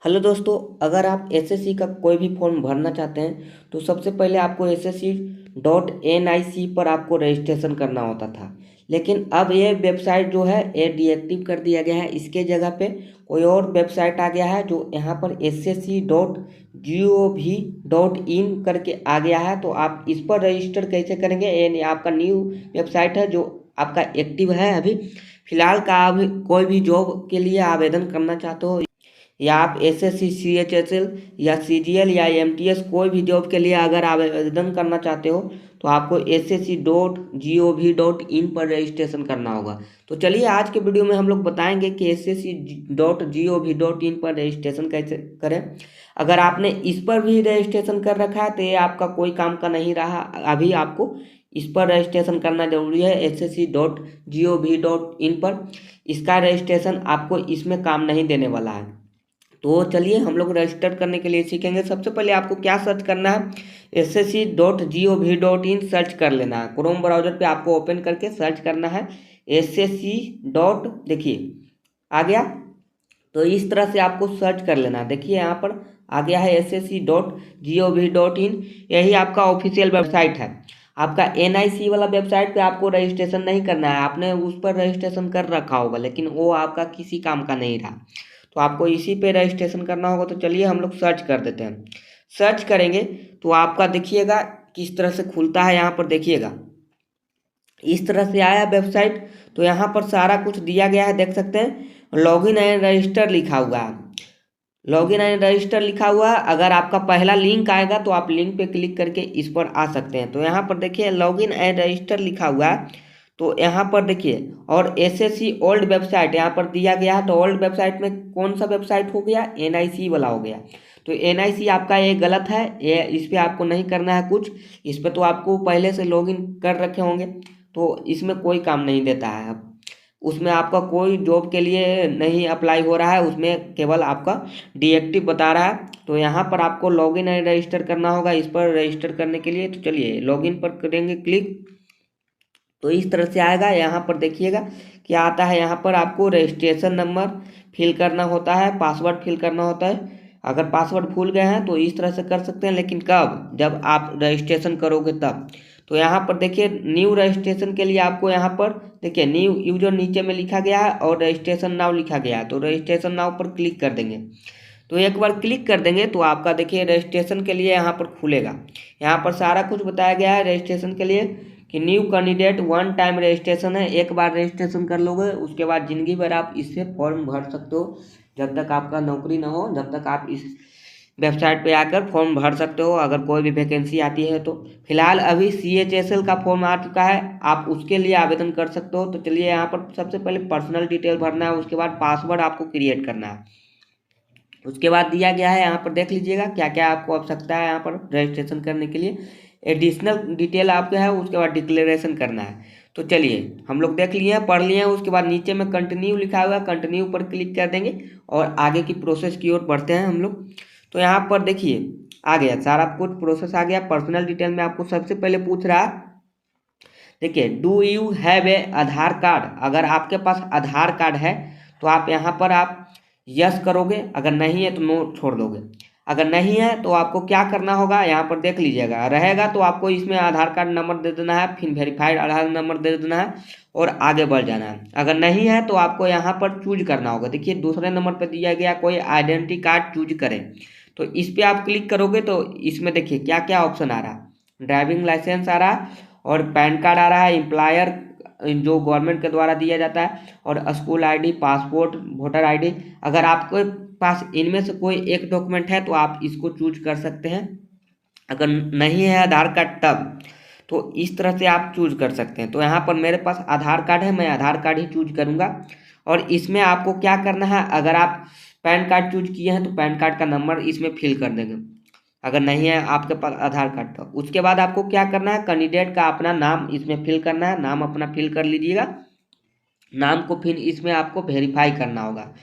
Hello दोस्तों, अगर आप एसएससी का कोई भी फॉर्म भरना चाहते हैं तो सबसे पहले आपको SSC.NIC पर आपको रजिस्ट्रेशन करना होता था। लेकिन अब ये वेबसाइट जो है ये डीएक्टिव कर दिया गया है। इसके जगह पे कोई और वेबसाइट आ गया है जो यहाँ पर SSC.gov.in करके आ गया है। तो आप इस पर रजिस्टर कैसे करेंगे? ये आपका न्यू वेबसाइट है जो आपका एक्टिव है अभी फिलहाल का। अभी कोई भी जॉब के लिए आवेदन करना चाहते हो या आप SSC CHSL या CGL या MTS कोई भी जॉब के लिए अगर आवेदन करना चाहते हो तो आपको SSC.gov.in पर रजिस्ट्रेशन करना होगा। तो चलिए आज के वीडियो में हम लोग बताएंगे कि SSC.gov.in पर रजिस्ट्रेशन कैसे करें। अगर आपने इस पर भी रजिस्ट्रेशन कर रखा है तो ये आपका कोई काम का नहीं रहा। अभी आपको इस पर रजिस्ट्रेशन करना जरूरी है SSC.gov.in पर। इसका रजिस्ट्रेशन आपको इसमें काम नहीं देने वाला है। तो चलिए हम लोग रजिस्टर करने के लिए सीखेंगे। सबसे पहले आपको क्या सर्च करना है? SSC.gov.in सर्च कर लेना है। क्रोम ब्राउजर पे आपको ओपन करके सर्च करना है SSC डॉट, देखिए आ गया। तो इस तरह से आपको सर्च कर लेना है। देखिए यहाँ पर आ गया है SSC.gov.in। यही आपका ऑफिशियल वेबसाइट है। आपका NIC वाला वेबसाइट पे आपको रजिस्ट्रेशन नहीं करना है। आपने उस पर रजिस्ट्रेशन कर रखा होगा लेकिन वो आपका किसी काम का नहीं रहा, तो आपको इसी पे रजिस्ट्रेशन करना होगा। तो चलिए हम लोग सर्च कर देते हैं। सर्च करेंगे तो आपका देखिएगा किस तरह से खुलता है। यहाँ पर देखिएगा इस तरह से आया वेबसाइट। तो यहाँ पर सारा कुछ दिया गया है, देख सकते हैं। लॉगिन एंड रजिस्टर लिखा हुआ है। लॉगिन एंड रजिस्टर लिखा हुआ है। अगर आपका पहला लिंक आएगा तो आप लिंक पे क्लिक करके इस पर आ सकते हैं। तो यहाँ पर देखिए लॉगिन एंड रजिस्टर लिखा हुआ है। तो यहाँ पर देखिए और SSC ओल्ड वेबसाइट यहाँ पर दिया गया है। तो ओल्ड वेबसाइट में कौन सा वेबसाइट हो गया? NIC वाला हो गया। तो NIC आपका ये गलत है। ये इस पर आपको नहीं करना है कुछ। इस पर तो आपको पहले से लॉगिन कर रखे होंगे, तो इसमें कोई काम नहीं देता है। अब उसमें आपका कोई जॉब के लिए नहीं अप्लाई हो रहा है, उसमें केवल आपका डीएक्टिव बता रहा है। तो यहाँ पर आपको लॉगिन एंड रजिस्टर करना होगा। इस पर रजिस्टर करने के लिए तो चलिए लॉगिन पर करेंगे क्लिक। तो इस तरह से आएगा। यहाँ पर देखिएगा क्या आता है। यहाँ पर आपको रजिस्ट्रेशन नंबर फिल करना होता है, पासवर्ड फिल करना होता है। अगर पासवर्ड भूल गए हैं तो इस तरह से कर सकते हैं, लेकिन कब? जब आप रजिस्ट्रेशन करोगे तब। तो यहाँ पर देखिए न्यू रजिस्ट्रेशन के लिए आपको यहाँ पर देखिए न्यू यूजर नीचे में लिखा गया है और रजिस्ट्रेशन नाउ लिखा गया है। तो रजिस्ट्रेशन नाउ पर क्लिक कर देंगे। तो एक बार क्लिक कर देंगे तो आपका देखिए रजिस्ट्रेशन के लिए यहाँ पर खुलेगा। यहाँ पर सारा कुछ बताया गया है रजिस्ट्रेशन के लिए कि new candidate one time registration है। एक बार रजिस्ट्रेशन कर लोगे उसके बाद ज़िंदगी भर आप इससे फॉर्म भर सकते हो। जब तक आपका नौकरी ना हो जब तक आप इस वेबसाइट पे आकर फॉर्म भर सकते हो अगर कोई भी वैकेंसी आती है तो। फिलहाल अभी CHSL का फॉर्म आ चुका है, आप उसके लिए आवेदन कर सकते हो। तो चलिए यहाँ पर सबसे पहले पर्सनल डिटेल भरना है, उसके बाद पासवर्ड आपको क्रिएट करना है। उसके बाद दिया गया है यहाँ पर देख लीजिएगा क्या क्या आपको आवश्यकता है। यहाँ पर रजिस्ट्रेशन करने के लिए एडिशनल डिटेल आपके है, उसके बाद डिक्लेरेशन करना है। तो चलिए हम लोग देख लिए हैं, पढ़ लिए हैं। उसके बाद नीचे में कंटिन्यू लिखा हुआ है, कंटिन्यू पर क्लिक कर देंगे और आगे की प्रोसेस की ओर बढ़ते हैं हम लोग। तो यहाँ पर देखिए आ गया सारा कुछ प्रोसेस आ गया। पर्सनल डिटेल में आपको सबसे पहले पूछ रहा है, देखिए do you have a Aadhaar card? अगर आपके पास आधार कार्ड है तो आप यहाँ पर आप यस करोगे, अगर नहीं है तो नो छोड़ दोगे। अगर नहीं है तो आपको क्या करना होगा यहाँ पर देख लीजिएगा। रहेगा तो आपको इसमें आधार कार्ड नंबर दे देना है, फिर वेरीफाइड आधार नंबर दे देना है और आगे बढ़ जाना है। अगर नहीं है तो आपको यहाँ पर चूज करना होगा। देखिए दूसरे नंबर पर दिया गया कोई आइडेंटिटी कार्ड चूज करें। तो इस पर आप क्लिक करोगे तो इसमें देखिए क्या क्या ऑप्शन आ रहा है। ड्राइविंग लाइसेंस आ रहा है और पैन कार्ड आ रहा है, एम्प्लॉयर जो गवर्नमेंट के द्वारा दिया जाता है, और school ID, passport, voter ID. अगर आपके पास इनमें से कोई एक डॉक्यूमेंट है तो आप इसको चूज कर सकते हैं। अगर नहीं है आधार कार्ड तब तो इस तरह से आप चूज कर सकते हैं। तो यहाँ पर मेरे पास आधार कार्ड है, मैं आधार कार्ड ही चूज करूँगा। और इसमें आपको क्या करना है, अगर आप पैन कार्ड चूज किए हैं तो पैन कार्ड का नंबर इसमें फिल कर देंगे। अगर नहीं है आपके पास आधार कार्ड तो उसके बाद आपको क्या करना है, कैंडिडेट का अपना नाम इसमें फिल करना है। नाम अपना फिल कर लीजिएगा। नाम को फिर इसमें आपको वेरीफाई करना होगा।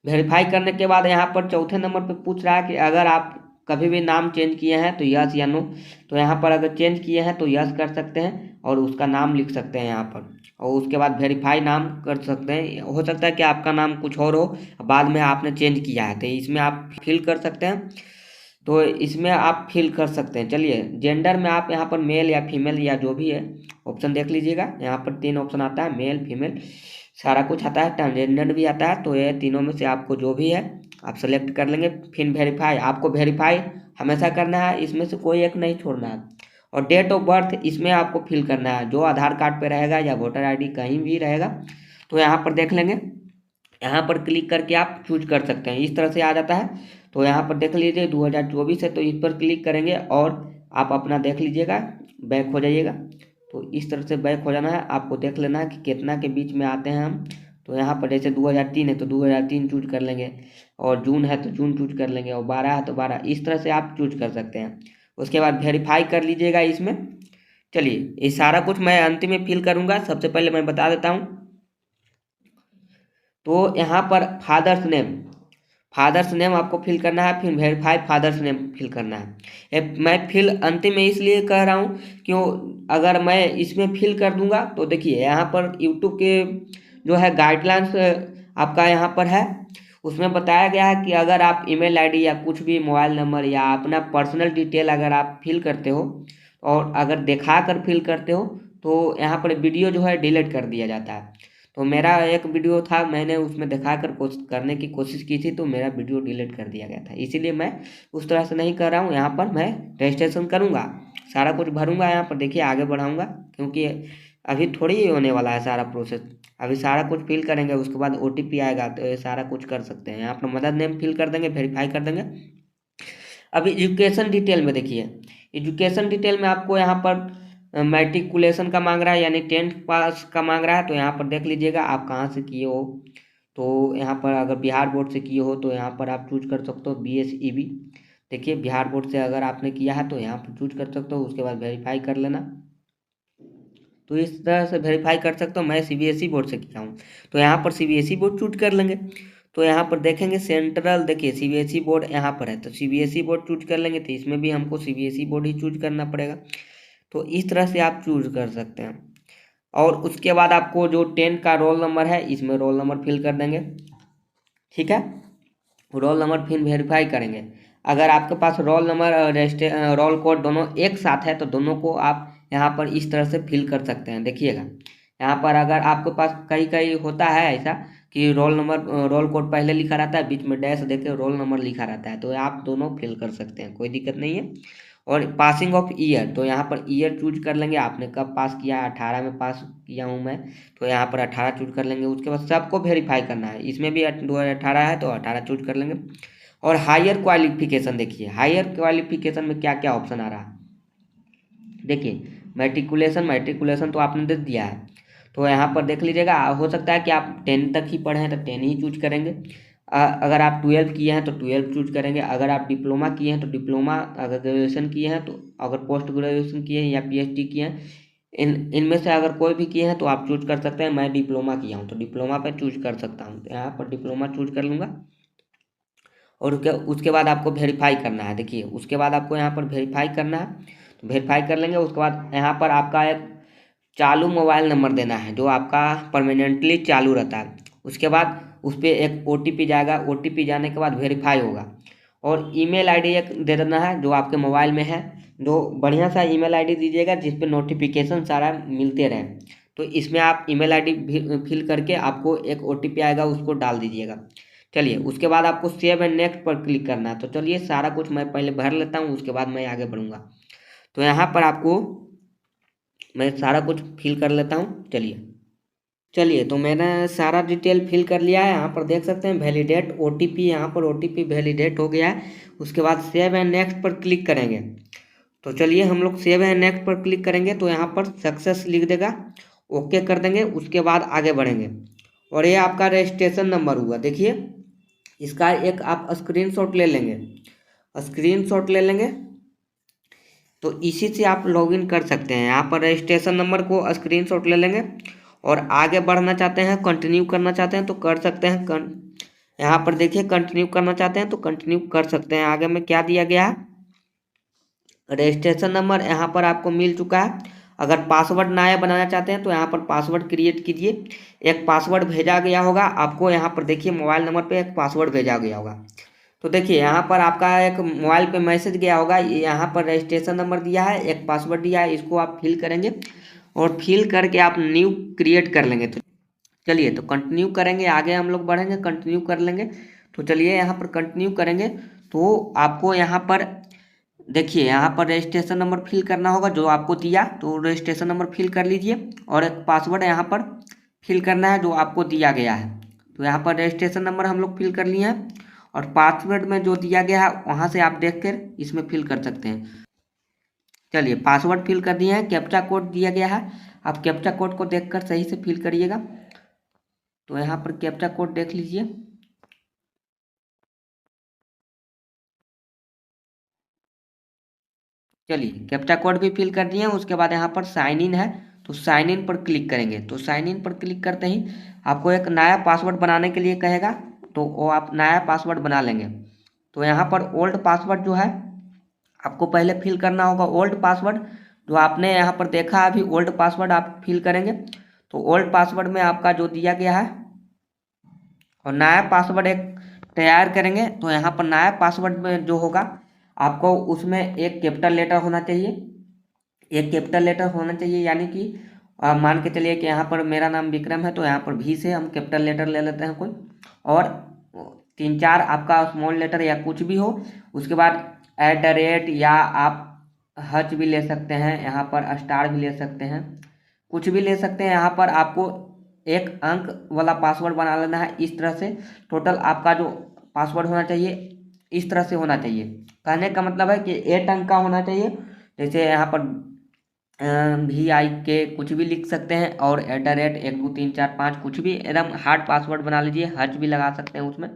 वेरीफाई करने के बाद यहाँ पर चौथे नंबर पे पूछ रहा है कि अगर आपका कभी भी नाम चेंज किए हैं तो यस या नो। तो यहाँ पर अगर चेंज किए हैं तो यस कर सकते हैं और उसका नाम लिख सकते हैं यहाँ पर, और उसके बाद वेरीफाई नाम कर सकते हैं। हो सकता है कि आपका नाम कुछ और हो, बाद में आपने चेंज किया है, तो इसमें आप फिल कर सकते हैं। तो इसमें आप फिल कर सकते हैं। चलिए, जेंडर में आप यहाँ पर मेल या फीमेल या जो भी है ऑप्शन देख लीजिएगा। यहाँ पर 3 ऑप्शन आता है, मेल फीमेल सारा कुछ आता है, ट्रांसजेंडर भी आता है। तो ये तीनों में से आपको जो भी है आप सेलेक्ट कर लेंगे। फिर वेरीफाई, आपको वेरीफाई हमेशा करना है, इसमें से कोई एक नहीं छोड़ना है। और डेट ऑफ बर्थ इसमें आपको फिल करना है, जो आधार कार्ड पे रहेगा या वोटर आईडी कहीं भी रहेगा। तो यहाँ पर देख लेंगे, यहाँ पर क्लिक करके आप चूज कर सकते हैं। इस तरह से आ जाता है। तो यहाँ पर देख लीजिए 2024 है, तो इस पर क्लिक करेंगे और आप अपना देख लीजिएगा, बैक हो जाइएगा। तो इस तरह से बैक हो जाना है, आपको देख लेना है कि कितना के बीच में आते हैं हम। तो यहाँ पर जैसे 2003 है तो 2003 चूज कर लेंगे, और जून है तो जून चूज कर लेंगे, और 12 है तो 12। इस तरह से आप चूज कर सकते हैं। उसके बाद वेरीफाई कर लीजिएगा इसमें। चलिए, ये सारा कुछ मैं अंतिम में फिल करूँगा। सबसे पहले मैं बता देता हूँ। तो यहाँ पर फादर्स नेम आपको फिल करना है, फिर वेरीफाई फादर्स नेम फिल करना है। मैं फिल अंतिम में इसलिए कह रहा हूँ क्यों, अगर मैं इसमें फिल कर दूंगा तो देखिए यहाँ पर यूट्यूब के जो है गाइडलाइंस आपका यहाँ पर है, उसमें बताया गया है कि अगर आप ईमेल आईडी या कुछ भी मोबाइल नंबर या अपना पर्सनल डिटेल अगर आप फिल करते हो और अगर दिखा कर फिल करते हो तो यहाँ पर वीडियो जो है डिलीट कर दिया जाता है। तो मेरा एक वीडियो था, मैंने उसमें दिखा कर करने की कोशिश की थी, तो मेरा वीडियो डिलीट कर दिया गया था। इसीलिए मैं उस तरह से नहीं कर रहा हूँ। यहाँ पर मैं रजिस्ट्रेशन करूँगा, सारा कुछ भरूँगा, यहाँ पर देखिए आगे बढ़ाऊँगा, क्योंकि अभी थोड़ी ही होने वाला है सारा प्रोसेस। अभी सारा कुछ फिल करेंगे, उसके बाद OTP आएगा, तो ये सारा कुछ कर सकते हैं। यहाँ पर मदर नेम फिल कर देंगे, वेरीफाई कर देंगे। अब एजुकेशन डिटेल में देखिए, एजुकेशन डिटेल में आपको यहाँ पर मैट्रिकुलेशन का मांग रहा है, यानी 10th पास का मांग रहा है। तो यहाँ पर देख लीजिएगा आप कहाँ से किए हो। तो यहाँ पर अगर बिहार बोर्ड से किए हो तो यहाँ पर आप चूज कर सकते हो BSEB। देखिए, बिहार बोर्ड से अगर आपने किया है तो यहाँ पर चूज कर सकते हो। उसके बाद वेरीफाई कर लेना। तो इस तरह से वेरीफाई कर सकते हो। मैं CBSE बोर्ड से किया हूँ, तो यहाँ पर CBSE बोर्ड चूज कर लेंगे। तो यहाँ पर देखेंगे सेंट्रल, देखिए CBSE बोर्ड यहाँ पर है, तो CBSE बोर्ड चूज कर लेंगे। तो इसमें भी हमको CBSE बोर्ड ही चूज करना पड़ेगा। तो इस तरह से आप चूज कर सकते हैं। और उसके बाद आपको जो 10 का रोल नंबर है, इसमें रोल नंबर फिल कर देंगे। ठीक है, रोल नंबर फिर वेरीफाई करेंगे। अगर आपके पास रोल नंबर और रोल कोड दोनों एक साथ है तो दोनों को आप यहाँ पर इस तरह से फिल कर सकते हैं। देखिएगा, यहाँ पर अगर आपके पास कहीं कहीं होता है ऐसा कि रोल नंबर रोल कोड पहले लिखा रहता है, बीच में डैश देके रोल नंबर लिखा रहता है, तो आप दोनों फिल कर सकते हैं, कोई दिक्कत नहीं है। और पासिंग ऑफ ईयर, तो यहाँ पर ईयर चूज कर लेंगे, आपने कब पास किया। 18 में पास किया हूँ मैं, तो यहाँ पर 18 चूज कर लेंगे। उसके बाद सबको वेरीफाई करना है, इसमें भी 2018 है तो 18 चूज कर लेंगे। और हायर क्वालिफिकेशन, देखिए हायर क्वालिफिकेशन में क्या क्या ऑप्शन आ रहा है। देखिए, मैट्रिकुलेशन तो आपने दे दिया है, तो यहाँ पर देख लीजिएगा। हो सकता है कि आप 10 तक ही पढ़े हैं तो 10 ही चूज करेंगे। अगर आप 12 किए हैं तो 12 चूज करेंगे। अगर आप डिप्लोमा किए हैं तो डिप्लोमा, अगर ग्रेजुएशन किए हैं तो, अगर पोस्ट ग्रेजुएशन किए हैं या PhD किए हैं, इनमें से अगर कोई भी किए हैं तो आप चूज कर सकते हैं। मैं डिप्लोमा किया हूँ तो डिप्लोमा पे चूज कर सकता हूँ, तो यहाँ पर डिप्लोमा चूज कर लूँगा। और उसके बाद आपको वेरीफाई करना है। देखिए, उसके बाद आपको यहाँ पर वेरीफाई करना है, तो वेरीफाई कर लेंगे। उसके बाद यहाँ पर आपका एक चालू मोबाइल नंबर देना है जो आपका परमानेंटली चालू रहता है। उसके बाद उस पर एक OTP जाएगा, OTP जाने के बाद वेरीफाई होगा। और ईमेल आईडी एक दे देना है जो आपके मोबाइल में है, जो बढ़िया सा ईमेल आईडी दीजिएगा जिस पे नोटिफिकेशन सारा मिलते रहे। तो इसमें आप ईमेल आईडी फिल करके आपको एक OTP आएगा, उसको डाल दीजिएगा। चलिए, उसके बाद आपको सेव एंड नेक्स्ट पर क्लिक करना है। तो चलिए, सारा कुछ मैं पहले भर लेता हूँ, उसके बाद मैं आगे बढ़ूँगा। तो यहाँ पर आपको मैं सारा कुछ फिल कर लेता हूँ। चलिए, तो मैंने सारा डिटेल फिल कर लिया है। यहाँ पर देख सकते हैं वैलिडेट OTP, यहाँ पर OTP वैलिडेट हो गया है। उसके बाद सेव एंड नेक्स्ट पर क्लिक करेंगे। तो चलिए, हम लोग सेव एंड नेक्स्ट पर क्लिक करेंगे तो यहाँ पर सक्सेस लिख देगा, ओके कर देंगे। उसके बाद आगे बढ़ेंगे। और ये आपका रजिस्ट्रेशन नंबर हुआ, देखिए इसका एक आप स्क्रीनशॉट ले लेंगे, तो इसी से आप लॉगिन कर सकते हैं। यहाँ पर रजिस्ट्रेशन नंबर को स्क्रीनशॉट ले लेंगे और आगे बढ़ना चाहते हैं, कंटिन्यू करना चाहते हैं तो कर सकते हैं। यहाँ पर देखिए कंटिन्यू करना चाहते हैं तो कंटिन्यू कर सकते हैं। आगे में क्या दिया गया है, रजिस्ट्रेशन नंबर यहाँ पर आपको मिल चुका है। अगर पासवर्ड नया बनाना चाहते हैं तो यहाँ पर पासवर्ड क्रिएट कीजिए। एक पासवर्ड भेजा गया होगा आपको, यहाँ पर देखिए मोबाइल नंबर पे एक पासवर्ड भेजा गया होगा। तो देखिए यहाँ पर आपका एक मोबाइल पे मैसेज गया होगा, यहाँ पर रजिस्ट्रेशन नंबर दिया है, एक पासवर्ड दिया है, इसको आप फिल करेंगे और फिल करके आप न्यू क्रिएट कर लेंगे। तो चलिए तो कंटिन्यू करेंगे, आगे हम लोग बढ़ेंगे, कंटिन्यू कर लेंगे। तो चलिए यहाँ पर कंटिन्यू करेंगे। तो आपको यहाँ पर देखिए यहाँ पर रजिस्ट्रेशन नंबर फिल करना होगा जो आपको दिया, तो रजिस्ट्रेशन नंबर फिल कर लीजिए और एक पासवर्ड यहाँ पर फिल करना है जो आपको दिया गया है। तो यहाँ पर रजिस्ट्रेशन नंबर हम लोग फिल कर लिए हैं और पासवर्ड में जो दिया गया है वहाँ से आप देख कर इसमें फिल कर सकते हैं। चलिए पासवर्ड फिल कर दिए हैं, कैप्चा कोड दिया गया है, आप कैप्चा कोड को देखकर सही से फिल करिएगा। तो यहाँ पर कैप्चा कोड देख लीजिए। चलिए कैप्चा कोड भी फिल कर दिए हैं। उसके बाद यहाँ पर साइन इन है, तो साइन इन पर क्लिक करेंगे। तो साइन इन पर क्लिक करते ही आपको एक नया पासवर्ड बनाने के लिए कहेगा, तो वो आप नया पासवर्ड बना लेंगे। तो यहाँ पर ओल्ड पासवर्ड जो है आपको पहले फिल करना होगा। ओल्ड पासवर्ड जो आपने यहाँ पर देखा अभी, ओल्ड पासवर्ड आप फिल करेंगे। तो ओल्ड पासवर्ड में आपका जो दिया गया है और नया पासवर्ड एक तैयार करेंगे। तो यहाँ पर नया पासवर्ड में जो होगा आपको उसमें एक कैपिटल लेटर होना चाहिए, एक कैपिटल लेटर होना चाहिए, यानी कि मान के चलिए कि यहाँ पर मेरा नाम विक्रम है तो यहाँ पर भी से हम कैपिटल लेटर ले लेते हैं कोई, और 3-4 आपका स्मॉल लेटर या कुछ भी हो। उसके बाद @ या आप हच भी ले सकते हैं, यहाँ पर स्टार भी ले सकते हैं, कुछ भी ले सकते हैं। यहाँ पर आपको एक अंक वाला पासवर्ड बना लेना है। इस तरह से टोटल आपका जो पासवर्ड होना चाहिए इस तरह से होना चाहिए। कहने का मतलब है कि 8 अंक का होना चाहिए। जैसे यहाँ पर VIK कुछ भी लिख सकते हैं और @ 1 2 3 4 5 कुछ भी एकदम हार्ड पासवर्ड बना लीजिए, हच भी लगा सकते हैं उसमें।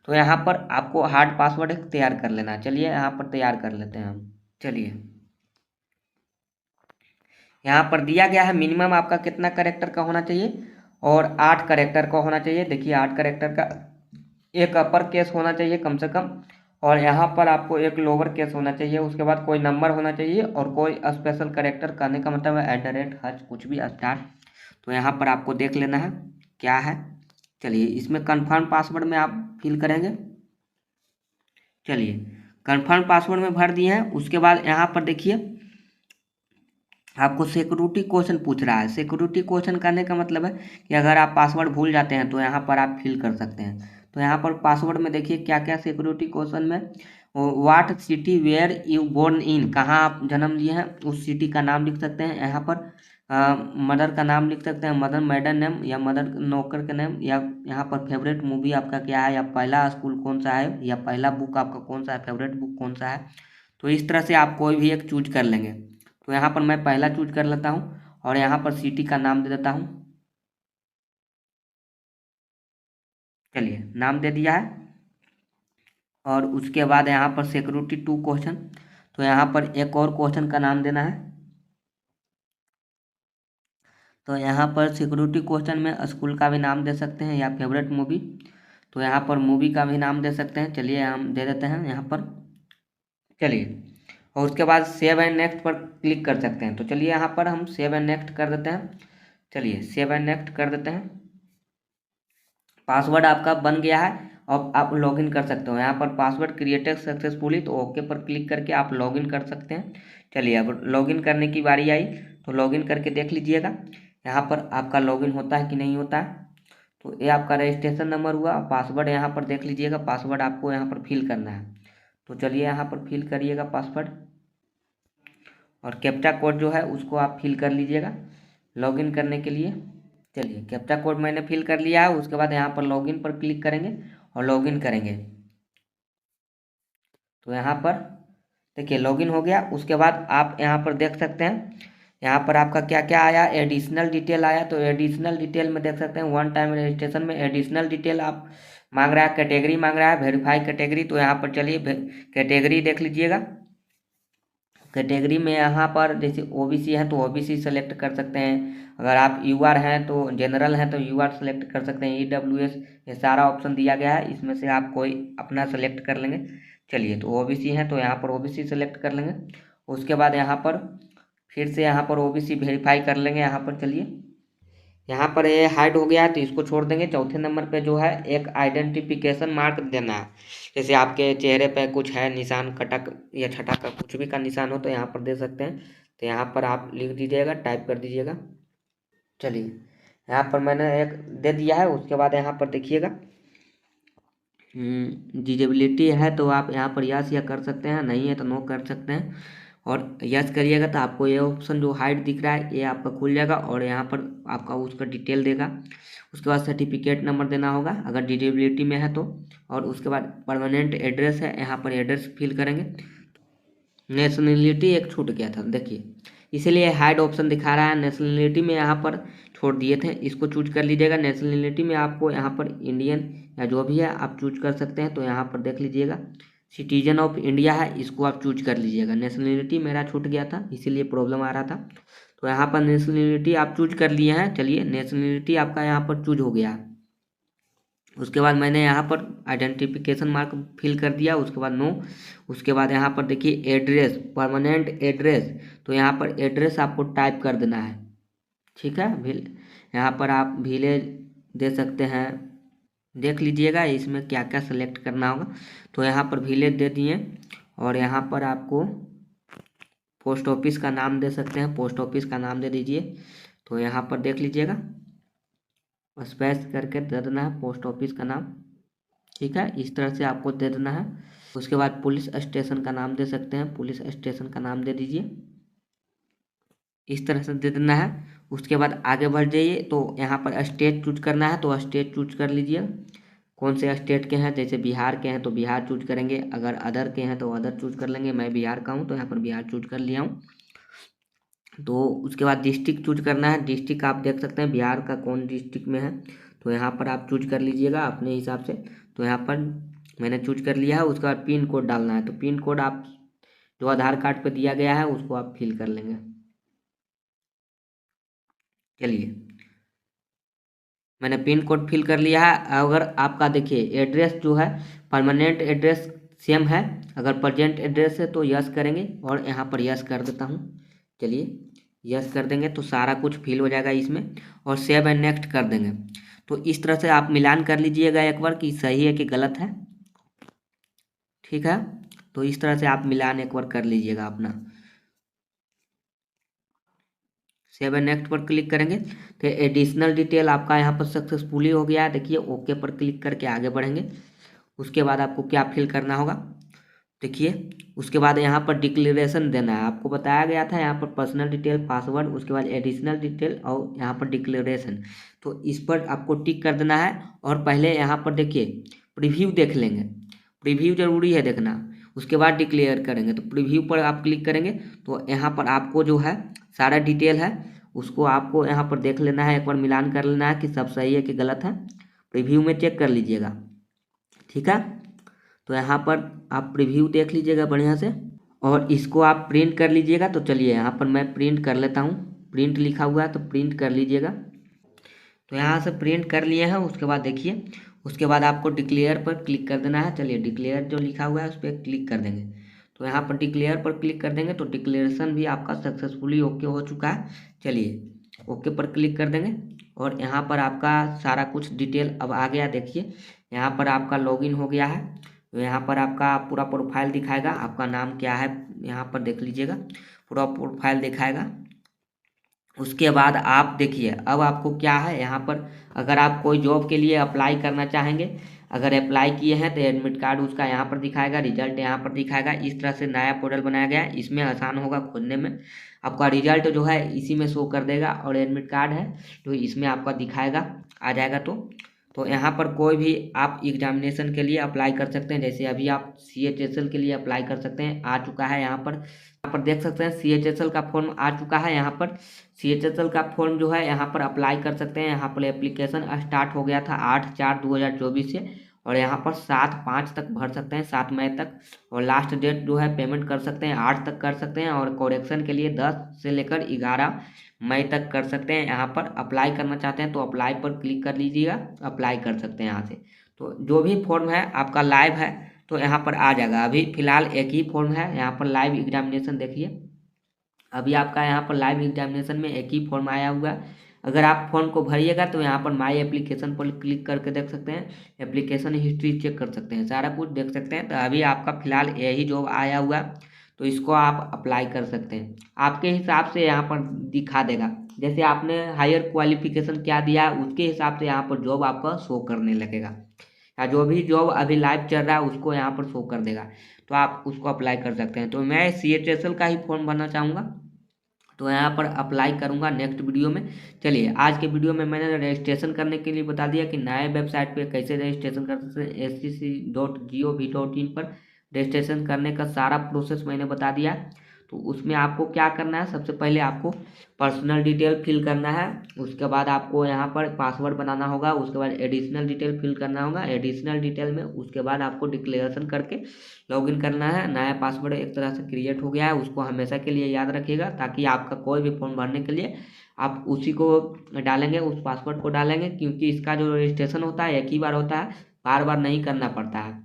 तो यहाँ पर आपको हार्ड पासवर्ड तैयार कर लेना है। चलिए यहाँ पर तैयार कर लेते हैं हम। चलिए यहाँ पर दिया गया है मिनिमम आपका कितना कैरेक्टर का होना चाहिए, और 8 कैरेक्टर का होना चाहिए। देखिए 8 कैरेक्टर का एक अपर केस होना चाहिए कम से कम, और यहाँ पर आपको एक लोअर केस होना चाहिए। उसके बाद कोई नंबर होना चाहिए और कोई स्पेशल कैरेक्टर, करने का मतलब है @ हच कुछ भी स्टार। तो यहाँ पर आपको देख लेना है क्या है। चलिए इसमें कन्फर्म पासवर्ड में आप फिल करेंगे। चलिए कन्फर्म पासवर्ड में भर दिए हैं। उसके बाद यहाँ पर देखिए आपको सिक्योरिटी क्वेश्चन पूछ रहा है। सिक्योरिटी क्वेश्चन करने का मतलब है कि अगर आप पासवर्ड भूल जाते हैं तो यहाँ पर आप फिल कर सकते हैं। तो यहाँ पर पासवर्ड में देखिए क्या क्या सिक्योरिटी क्वेश्चन में, what city where you born in, कहाँ आप जन्म लिए हैं उस सिटी का नाम लिख सकते हैं। यहाँ पर मदर का नाम लिख सकते हैं, मदर मैडन नेम या मदर नौकर का नेम, या यहाँ पर फेवरेट मूवी आपका क्या है, या पहला स्कूल कौन सा है, या पहला बुक आपका कौन सा है, फेवरेट बुक कौन सा है। तो इस तरह से आप कोई भी एक चूज कर लेंगे। तो यहाँ पर मैं पहला चूज कर लेता हूँ और यहाँ पर सिटी का नाम दे देता हूँ। चलिए नाम दे दिया है। और उसके बाद यहाँ पर सिक्योरिटी 2 क्वेश्चन, तो यहाँ पर एक और क्वेश्चन का नाम देना है। तो यहाँ पर सिक्योरिटी क्वेश्चन में स्कूल का भी नाम दे सकते हैं या फेवरेट मूवी, तो यहाँ पर मूवी का भी नाम दे सकते हैं। चलिए हम दे देते हैं यहाँ पर। चलिए और उसके बाद सेव एंड नेक्स्ट पर क्लिक कर सकते हैं। तो चलिए यहाँ पर हम सेव एंड नेक्स्ट कर देते हैं। चलिए सेव एंड नेक्स्ट कर देते हैं। पासवर्ड आपका बन गया है, अब आप लॉगिन कर सकते हो। यहाँ पर पासवर्ड क्रिएटेड सक्सेसफुली, तो ओके पर क्लिक करके आप लॉगिन कर सकते हैं। चलिए अब लॉगिन करने की बारी आई, तो लॉगिन करके देख लीजिएगा यहाँ पर आपका लॉगिन होता है कि नहीं होता है। तो ये आपका रजिस्ट्रेशन नंबर हुआ। पासवर्ड यहाँ पर देख लीजिएगा, पासवर्ड आपको यहाँ पर फिल करना है। तो चलिए यहाँ पर फिल करिएगा पासवर्ड, और कैप्चा कोड जो है उसको आप फिल कर लीजिएगा लॉगिन करने के लिए। चलिए कैप्चा कोड मैंने फिल कर लिया है। उसके बाद यहाँ पर लॉगिन पर क्लिक करेंगे और लॉगिन करेंगे। तो यहाँ पर देखिए लॉगिन हो गया। उसके बाद आप यहाँ पर देख सकते हैं यहाँ पर आपका क्या क्या आया, एडिशनल डिटेल आया। तो एडिशनल डिटेल में देख सकते हैं वन टाइम रजिस्ट्रेशन में एडिशनल डिटेल आप मांग रहा है, कैटेगरी मांग रहा है, वेरीफाई कैटेगरी। तो यहाँ पर चलिए कैटेगरी देख लीजिएगा। कैटेगरी में यहाँ पर जैसे ओबीसी है तो ओबीसी सेलेक्ट कर सकते हैं। अगर आप यूआर हैं तो जनरल हैं तो यूआर सेलेक्ट कर सकते हैं। ईडब्ल्यूएस, ये सारा ऑप्शन दिया गया है, इसमें से आप कोई अपना सेलेक्ट कर लेंगे। चलिए, तो ओबीसी हैं तो यहाँ पर ओबीसी सेलेक्ट कर लेंगे। उसके बाद यहाँ पर फिर से यहाँ पर ओबीसी वेरीफाई कर लेंगे। यहाँ पर चलिए, यहाँ पर ये हाइड हो गया है तो इसको छोड़ देंगे। चौथे नंबर पे जो है एक आइडेंटिफिकेशन मार्क देना है। जैसे आपके चेहरे पे कुछ है निशान, कटक या छटा का कुछ भी का निशान हो तो यहाँ पर दे सकते हैं। तो यहाँ पर आप लिख दीजिएगा, टाइप कर दीजिएगा। चलिए, यहाँ पर मैंने एक दे दिया है। उसके बाद यहाँ पर देखिएगा, डिजेबिलिटी है तो आप यहाँ पर यस या कर सकते हैं, नहीं है तो नो कर सकते हैं। और यस करिएगा तो आपको ये ऑप्शन जो हाइड दिख रहा है ये आपका खुल जाएगा और यहाँ पर आपका उसका डिटेल देगा। उसके बाद सर्टिफिकेट नंबर देना होगा अगर डिजेबिलिटी में है तो। और उसके बाद परमानेंट एड्रेस है, यहाँ पर एड्रेस फिल करेंगे। नेशनलिटी एक छूट गया था, देखिए इसीलिए हाइड ऑप्शन दिखा रहा है। नेशनलिटी में यहाँ पर छोड़ दिए थे, इसको चूज कर लीजिएगा। नेशनलिटी में आपको यहाँ पर इंडियन या जो भी है आप चूज कर सकते हैं। तो यहाँ पर देख लीजिएगा सिटीजन ऑफ इंडिया है, इसको आप चूज कर लीजिएगा। नेशनलिटी मेरा छूट गया था इसीलिए प्रॉब्लम आ रहा था। तो यहाँ पर नेशनलिटी आप चूज कर लिए हैं। चलिए, नेशनलिटी आपका यहाँ पर चूज हो गया। उसके बाद मैंने यहाँ पर आइडेंटिफिकेशन मार्क फिल कर दिया। उसके बाद नो। उसके बाद यहाँ पर देखिए एड्रेस, परमानेंट एड्रेस, तो यहाँ पर एड्रेस आपको टाइप कर देना है। ठीक है, यहाँ पर आप विलेज दे सकते हैं, देख लीजिएगा इसमें क्या क्या सेलेक्ट करना होगा। तो यहाँ पर विलेज दे दिए और यहाँ पर आपको पोस्ट ऑफिस का नाम दे सकते हैं, पोस्ट ऑफिस का नाम दे दीजिए। तो यहाँ पर देख लीजिएगा स्पेस करके दे देना है पोस्ट ऑफिस का नाम। ठीक है, इस तरह से आपको दे देना है। उसके बाद पुलिस स्टेशन का नाम दे सकते हैं, पुलिस स्टेशन का नाम दे दीजिए, इस तरह से दे देना है। उसके बाद आगे बढ़ जाइए तो यहाँ पर स्टेट चूज करना है तो स्टेट चूज कर लीजिए। कौन से स्टेट के हैं, जैसे बिहार के हैं तो बिहार चूज करेंगे, अगर अदर के हैं तो अदर चूज कर लेंगे। मैं बिहार का हूँ तो यहाँ पर बिहार चूज कर लिया हूँ। तो उसके बाद डिस्ट्रिक्ट चूज करना है। डिस्ट्रिक्ट आप देख सकते हैं बिहार का कौन डिस्ट्रिक्ट में है, तो यहाँ पर आप चूज कर लीजिएगा अपने हिसाब से। तो यहाँ पर मैंने चूज कर लिया है। उसके बाद पिन कोड डालना है, तो पिन कोड आप जो आधार कार्ड पे दिया गया है उसको आप फिल कर लेंगे। चलिए, मैंने पिन कोड फिल कर लिया है। अगर आपका देखिए एड्रेस जो है परमानेंट एड्रेस सेम है, अगर प्रेजेंट एड्रेस है तो यस करेंगे और यहाँ पर यस कर देता हूँ। चलिए, यस कर देंगे तो सारा कुछ फिल हो जाएगा इसमें और सेव एंड नेक्स्ट कर देंगे। तो इस तरह से आप मिलान कर लीजिएगा एक बार कि सही है कि गलत है। ठीक है, तो इस तरह से आप मिलान एक बार कर लीजिएगा अपना। सेव एंड नेक्स्ट पर क्लिक करेंगे तो एडिशनल डिटेल आपका यहाँ पर सक्सेसफुली हो गया है। देखिए ओके पर क्लिक करके आगे बढ़ेंगे। उसके बाद आपको क्या फिल करना होगा देखिए। उसके बाद यहाँ पर डिक्लेरेशन देना है, आपको बताया गया था यहाँ पर पर्सनल डिटेल, पासवर्ड, उसके बाद एडिशनल डिटेल और यहाँ पर डिक्लेरेशन। तो इस पर आपको टिक कर देना है। और पहले यहाँ पर देखिए प्रीव्यू देख लेंगे, प्रीव्यू जरूरी है देखना। उसके बाद डिक्लेयर करेंगे तो प्रीव्यू पर आप क्लिक करेंगे तो यहाँ पर आपको जो है सारा डिटेल है उसको आपको यहाँ पर देख लेना है, एक बार मिलान कर लेना है कि सब सही है कि गलत है। प्रीव्यू में चेक कर लीजिएगा। ठीक है, तो यहाँ पर आप प्रीव्यू देख लीजिएगा बढ़िया से और इसको आप प्रिंट कर लीजिएगा। तो चलिए यहाँ पर मैं प्रिंट कर लेता हूँ, प्रिंट लिखा हुआ है तो प्रिंट कर लीजिएगा। तो यहाँ से प्रिंट कर लिए हैं। उसके बाद देखिए, उसके बाद आपको डिक्लेयर पर क्लिक कर देना है। चलिए, डिक्लेयर जो लिखा हुआ है उस पर क्लिक कर देंगे। तो यहाँ पर डिक्लेयर पर क्लिक कर देंगे तो डिक्लेरेशन भी आपका सक्सेसफुली ओके हो चुका है। चलिए, ओके पर क्लिक कर देंगे और यहाँ पर आपका सारा कुछ डिटेल अब आ गया। देखिए यहाँ पर आपका लॉगिन हो गया है। तो यहाँ पर आपका पूरा प्रोफाइल दिखाएगा, आपका नाम क्या है यहाँ पर देख लीजिएगा, पूरा प्रोफाइल दिखाएगा। उसके बाद आप देखिए अब आपको क्या है यहाँ पर, अगर आप कोई जॉब के लिए अप्लाई करना चाहेंगे, अगर अप्लाई किए हैं तो एडमिट कार्ड उसका यहाँ पर दिखाएगा, रिजल्ट यहाँ पर दिखाएगा। इस तरह से नया पोर्टल बनाया गया है, इसमें आसान होगा खोलने में। आपका रिजल्ट जो है इसी में शो कर देगा और एडमिट कार्ड है तो इसमें आपका दिखाएगा, आ जाएगा। तो यहाँ पर कोई भी आप एग्जामिनेशन के लिए अप्लाई कर सकते हैं। जैसे अभी आप CHSL के लिए अप्लाई कर सकते हैं, आ चुका है यहाँ पर देख सकते हैं CHSL का फॉर्म आ चुका है। यहाँ पर CHSL का फॉर्म जो है यहाँ पर अप्लाई कर सकते हैं। यहाँ पर एप्लीकेशन स्टार्ट हो गया था 8/4/2024 से और यहाँ पर 7/5 तक भर सकते हैं, 7 मई तक। और लास्ट डेट जो है पेमेंट कर सकते हैं 8 तक कर सकते हैं, और करेक्शन के लिए 10 से लेकर 11 मई तक कर सकते हैं। यहाँ पर अप्लाई करना चाहते हैं तो अप्लाई पर क्लिक कर लीजिएगा, अप्लाई कर सकते हैं यहाँ से। तो जो भी फॉर्म है आपका लाइव है तो यहाँ पर आ जाएगा। अभी फिलहाल एक ही फॉर्म है, यहाँ पर लाइव एग्जामिनेशन देखिए, अभी आपका यहाँ पर लाइव एग्जामिनेशन में एक ही फॉर्म आया हुआ है। अगर आप फॉर्म को भरिएगा तो यहाँ पर माई एप्लीकेशन पर क्लिक करके देख सकते हैं, एप्लीकेशन हिस्ट्री चेक कर सकते हैं, सारा कुछ देख सकते हैं। तो अभी आपका फिलहाल यही जॉब आया हुआ है, तो इसको आप अप्लाई कर सकते हैं। आपके हिसाब से यहाँ पर दिखा देगा, जैसे आपने हायर क्वालिफिकेशन क्या दिया उसके हिसाब से यहाँ पर जॉब आपका शो करने लगेगा, या जो भी जॉब अभी लाइव चल रहा है उसको यहाँ पर शो कर देगा, तो आप उसको अप्लाई कर सकते हैं। तो मैं CHSL का ही फॉर्म भरना चाहूँगा, तो यहाँ पर अप्लाई करूँगा नेक्स्ट वीडियो में। चलिए आज के वीडियो में मैंने रजिस्ट्रेशन करने के लिए बता दिया कि नए वेबसाइट पे कैसे रजिस्ट्रेशन कर सकते हैं। scc.gov.in पर रजिस्ट्रेशन करने का सारा प्रोसेस मैंने बता दिया। तो उसमें आपको क्या करना है, सबसे पहले आपको पर्सनल डिटेल फिल करना है, उसके बाद आपको यहाँ पर पासवर्ड बनाना होगा, उसके बाद एडिशनल डिटेल फिल करना होगा, एडिशनल डिटेल में उसके बाद आपको डिक्लेरेशन करके लॉगिन करना है। नया पासवर्ड एक तरह से क्रिएट हो गया है, उसको हमेशा के लिए याद रखिएगा, ताकि आपका कोई भी फॉर्म भरने के लिए आप उसी को डालेंगे, उस पासवर्ड को डालेंगे, क्योंकि इसका जो रजिस्ट्रेशन होता है एक ही बार होता है, बार बार नहीं करना पड़ता है।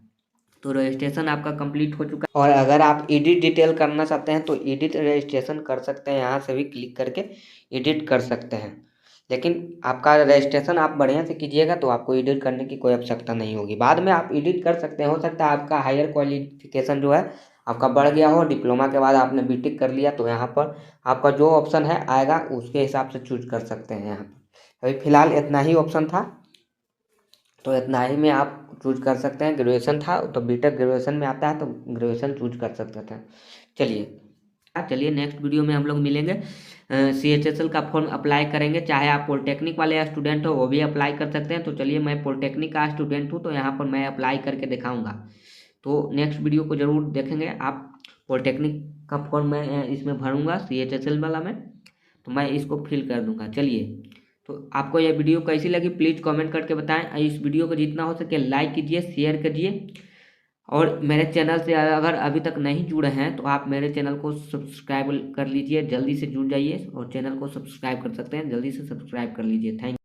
तो रजिस्ट्रेशन आपका कंप्लीट हो चुका है। और अगर आप एडिट डिटेल करना चाहते हैं तो एडिट रजिस्ट्रेशन कर सकते हैं, यहाँ से भी क्लिक करके एडिट कर सकते हैं। लेकिन आपका रजिस्ट्रेशन आप बढ़िया से कीजिएगा तो आपको एडिट करने की कोई आवश्यकता नहीं होगी, बाद में आप एडिट कर सकते हैं। हो सकता है आपका हायर क्वालिफिकेशन जो है आपका बढ़ गया हो, डिप्लोमा के बाद आपने बीटेक कर लिया, तो यहाँ पर आपका जो ऑप्शन है आएगा उसके हिसाब से चूज कर सकते हैं। यहाँ पर अभी फिलहाल इतना ही ऑप्शन था, तो इतना ही में आप चूज कर सकते हैं। ग्रेजुएशन था तो बीटेक ग्रेजुएशन में आता है, तो ग्रेजुएशन चूज कर सकते थे। चलिए नेक्स्ट वीडियो में हम लोग मिलेंगे। CHSL का फॉर्म अप्लाई करेंगे, चाहे आप पॉलिटेक्निक वाले स्टूडेंट हो वो भी अप्लाई कर सकते हैं। तो चलिए मैं पॉलिटेक्निक का स्टूडेंट हूँ, तो यहाँ पर मैं अप्लाई करके दिखाऊंगा, तो नेक्स्ट वीडियो को जरूर देखेंगे आप। पॉलिटेक्निक का फॉर्म मैं इसमें भरूंगा CHSL वाला में, तो मैं इसको फिल कर दूंगा। चलिए, तो आपको यह वीडियो कैसी लगी प्लीज़ कमेंट करके बताएं। इस वीडियो को जितना हो सके लाइक कीजिए, शेयर कीजिए, और मेरे चैनल से अगर अभी तक नहीं जुड़े हैं तो आप मेरे चैनल को सब्सक्राइब कर लीजिए, जल्दी से जुड़ जाइए, और चैनल को सब्सक्राइब कर सकते हैं, जल्दी से सब्सक्राइब कर लीजिए। थैंक